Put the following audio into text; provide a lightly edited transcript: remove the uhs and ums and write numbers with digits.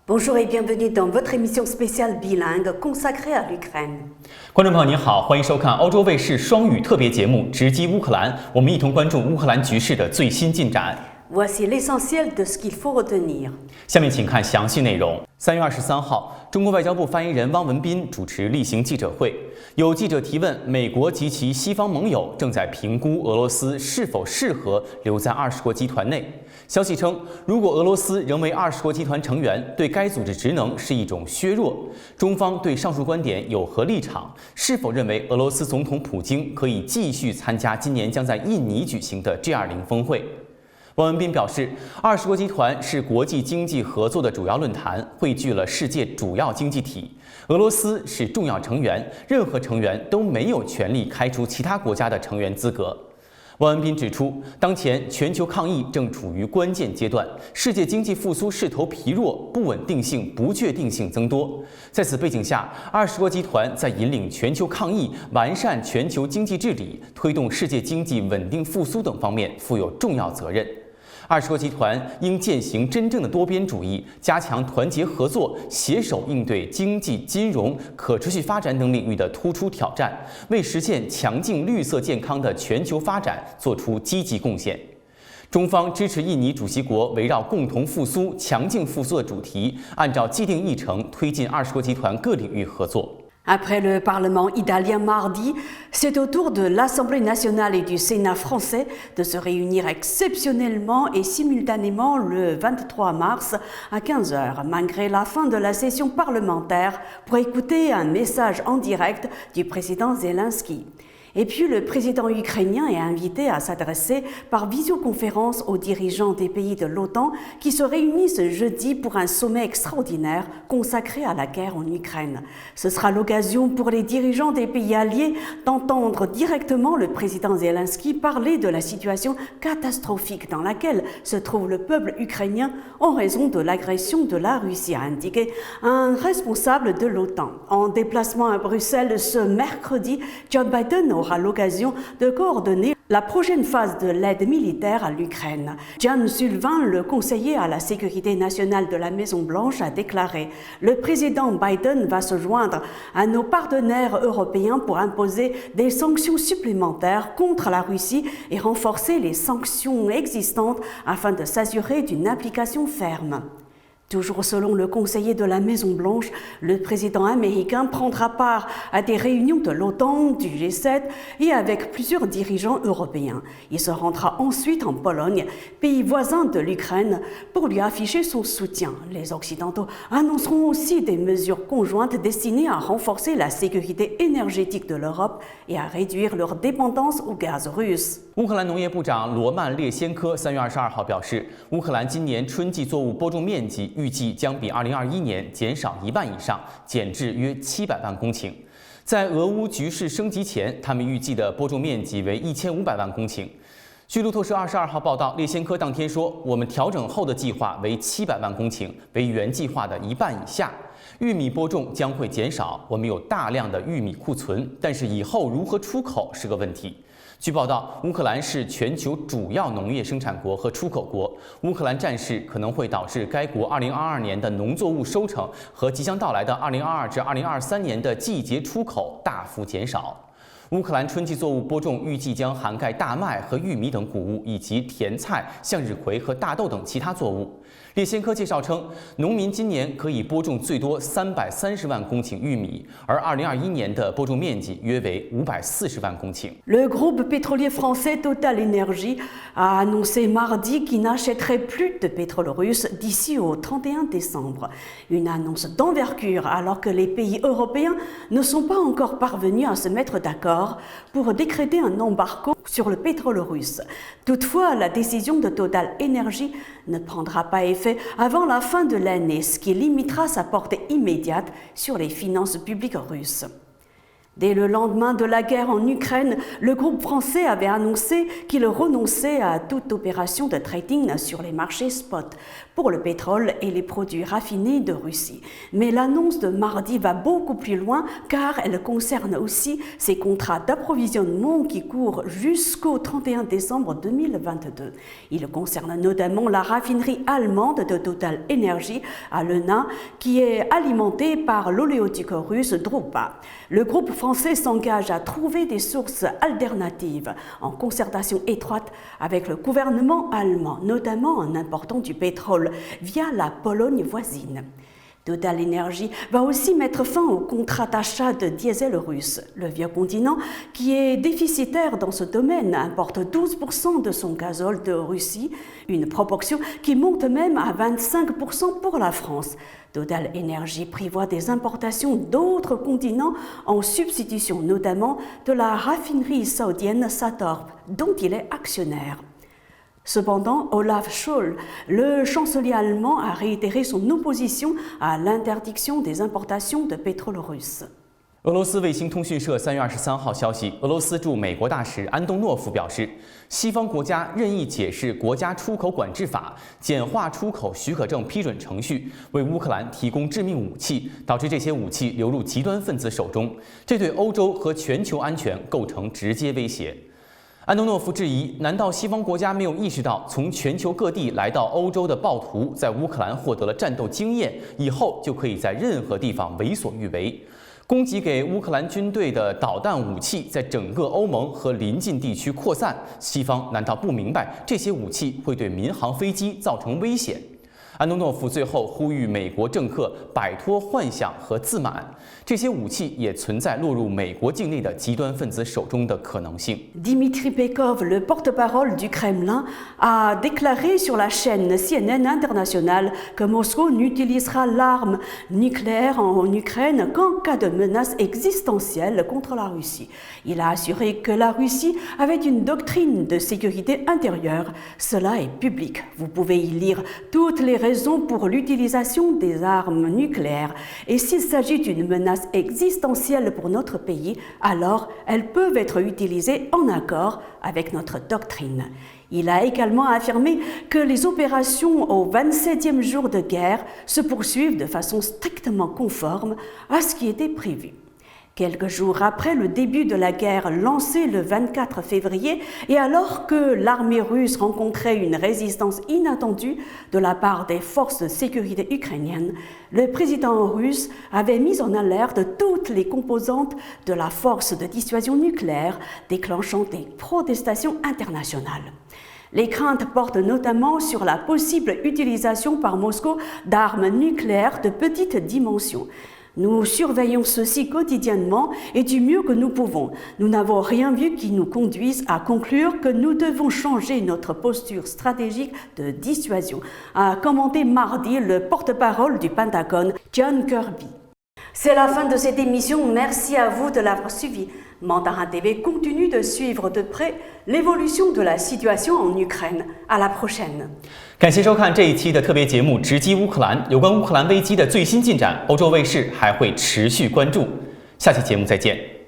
Bonjour et bienvenue dans votre émission spéciale bilingue consacrée à l'Ukraine。观众朋友您好，欢迎收看欧洲卫视双语特别节目《直击乌克兰》，我们一同关注乌克兰局势的最新进展。Voici l'essentiel de ce qu'il faut retenir。下面请看详细内容。3月23号，中国外交部发言人汪文斌主持例行记者会，有记者提问，美国及其西方盟友正在评估俄罗斯是否适合留在20国集团内。消息称，如果俄罗斯仍为20国集团成员，对该组织职能是一种削弱。中方对上述观点有何立场？是否认为俄罗斯总统普京可以继续参加今年将在印尼举行的 G20 峰会？汪文斌表示，20国集团是国际经济合作的主要论坛，汇聚了世界主要经济体。俄罗斯是重要成员，任何成员都没有权利开除其他国家的成员资格。汪文斌指出，当前全球抗疫正处于关键阶段，世界经济复苏势头疲弱，不稳定性、不确定性增多。在此背景下，20国集团在引领全球抗疫、完善全球经济治理、推动世界经济稳定复苏等方面负有重要责任。20国集团应践行真正的多边主义，加强团结合作，携手应对经济、金融、可持续发展等领域的突出挑战，为实现强劲、绿色、健康的全球发展做出积极贡献。中方支持印尼主席国围绕共同复苏、强劲复苏的主题，按照既定议程推进20国集团各领域合作。Après le Parlement italien mardi, c'est au tour de l'Assemblée nationale et du Sénat français de se réunir exceptionnellement et simultanément le 23 mars à 15 heures, malgré la fin de la session parlementaire, pour écouter un message en direct du président Zelensky. Et puis le président ukrainien est invité à s'adresser par visioconférence aux dirigeants des pays de l'OTAN qui se réunissent jeudi pour un sommet extraordinaire consacré à la guerre en Ukraine. Ce sera l'occasion pour les dirigeants des pays alliés d'entendre directement le président Zelensky parler de la situation catastrophique dans laquelle se trouve le peuple ukrainien en raison de l'agression de la Russie, a indiqué un responsable de l'OTAN. En déplacement à Bruxelles ce mercredi, Joe Biden aura l'occasion de coordonner la prochaine phase de l'aide militaire à l'Ukraine. Jan Sullivan, le conseiller à la sécurité nationale de la Maison-Blanche, a déclaré « Le président Biden va se joindre à nos partenaires européens pour imposer des sanctions supplémentaires contre la Russie et renforcer les sanctions existantes afin de s'assurer d'une application ferme. » Toujours selon le conseiller de la Maison-Blanche, le président américain prendra part à des réunions de l'OTAN, du G7 et avec plusieurs dirigeants européens. Il se rendra ensuite en Pologne, pays voisin de l'Ukraine, pour lui afficher son soutien. Les Occidentaux annonceront aussi des mesures conjointes destinées à renforcer la sécurité énergétique de l'Europe et à réduire leur dépendance au gaz russe. 乌克兰农业部长罗曼列先科3月22号表示，乌克兰今年春季作物播种面积预计将比2021年减少1万以上，减至约700万公顷。在俄乌局势升级前，他们预计的播种面积为1500万公顷。据路透社22号报道，列先科当天说：“我们调整后的计划为700万公顷，为原计划的1半以下。玉米播种将会减少，我们有大量的玉米库存，但是以后如何出口是个问题。”据报道，乌克兰是全球主要农业生产国和出口国。乌克兰战事可能会导致该国2022年的农作物收成和即将到来的2022至2023年的季节出口大幅减少。乌克兰春季作物播种预计将涵盖大麦和玉米等谷物，以及甜菜、向日葵和大豆等其他作物。列先科介绍称，农民今年可以播种最多330万公顷玉米，而2021年的播种面积约为540万公顷。Le groupe pétrolier français Total Energy a annoncé mardi qu'il n'achèterait plus de pétrole russe d'ici au 31 décembre. Une annonce d'envergure alors que les pays européens ne sont pas encore parvenus à se mettre d'accord pour décréter un embargo sur le pétrole russe. Toutefois, la décision de Total Energy ne prendra pas effet avant la fin de l'année, ce qui limitera sa portée immédiate sur les finances publiques russes. Dès le lendemain de la guerre en Ukraine, le groupe français avait annoncé qu'il renonçait à toute opération de trading sur les marchés spot pour le pétrole et les produits raffinés de Russie. Mais l'annonce de mardi va beaucoup plus loin car elle concerne aussi ces contrats d'approvisionnement qui courent jusqu'au 31 décembre 2022. Il concerne notamment la raffinerie allemande de Total Energy à Lena qui est alimentée par l'oléoduc russe Drupa. Le groupe français s'engage à trouver des sources alternatives en concertation étroite avec le gouvernement allemand, notamment en important du pétrole via la Pologne voisine. Total Energy va aussi mettre fin au contrat d'achat de diesel russe. Le vieux continent, qui est déficitaire dans ce domaine, importe 12% de son gazole de Russie, une proportion qui monte même à 25% pour la France. Total Energy prévoit des importations d'autres continents en substitution notamment de la raffinerie saoudienne Satorp, dont il est actionnaire. Cependant, Olaf Scholz, le chancelier allemand, a réitéré son opposition à l'interdiction des importations de pétrole russe. 俄罗斯卫星通讯社3月23号消息，俄罗斯驻美国大使安东诺夫表示，西方国家任意解释国家出口管制法，简化出口许可证批准程序，为乌克兰提供致命武器，导致这些武器流入极端分子手中，这对欧洲和全球安全构成直接威胁。安东诺夫质疑：难道西方国家没有意识到，从全球各地来到欧洲的暴徒在乌克兰获得了战斗经验，以后就可以在任何地方为所欲为？供给给乌克兰军队的导弹武器在整个欧盟和邻近地区扩散，西方难道不明白这些武器会对民航飞机造成危险？安东诺夫最后呼吁美国政客摆脱幻想和自满，这些武器也存在落入美国境内的极端分子手中的可能性。Dmitry Peskov, le porte-parole du Kremlin, a déclaré sur la chaîne CNN internationale que Moscou n'utilisera l'arme nucléaire en Ukraine qu'en cas de menace existentielle contre la Russie. Il a assuré que la Russie avait une doctrine de sécurité intérieure. Cela est public. Vous pouvez y lire toutes les raisons pour l'utilisation des armes nucléaires. Et s'il s'agit d'une menace existentielle pour notre pays, alors elles peuvent être utilisées en accord avec notre doctrine. Il a également affirmé que les opérations au 27e jour de guerre se poursuivent de façon strictement conforme à ce qui était prévu. Quelques jours après le début de la guerre lancée le 24 février et alors que l'armée russe rencontrait une résistance inattendue de la part des forces de sécurité ukrainiennes, le président russe avait mis en alerte toutes les composantes de la force de dissuasion nucléaire, déclenchant des protestations internationales. Les craintes portent notamment sur la possible utilisation par Moscou d'armes nucléaires de petite dimension. Nous surveillons ceci quotidiennement et du mieux que nous pouvons. Nous n'avons rien vu qui nous conduise à conclure que nous devons changer notre posture stratégique de dissuasion, a commenté mardi le porte-parole du Pentagone, John Kirby. C'est la fin de cette émission. Merci à vous de l'avoir suivi. Mandarin TV continue de suivre de près l'évolution de la situation en Ukraine. À la prochaine. 感谢收看这一期的特别节目《直击乌克兰》，有关乌克兰危机的最新进展，欧洲卫视还会持续关注。下期节目再见。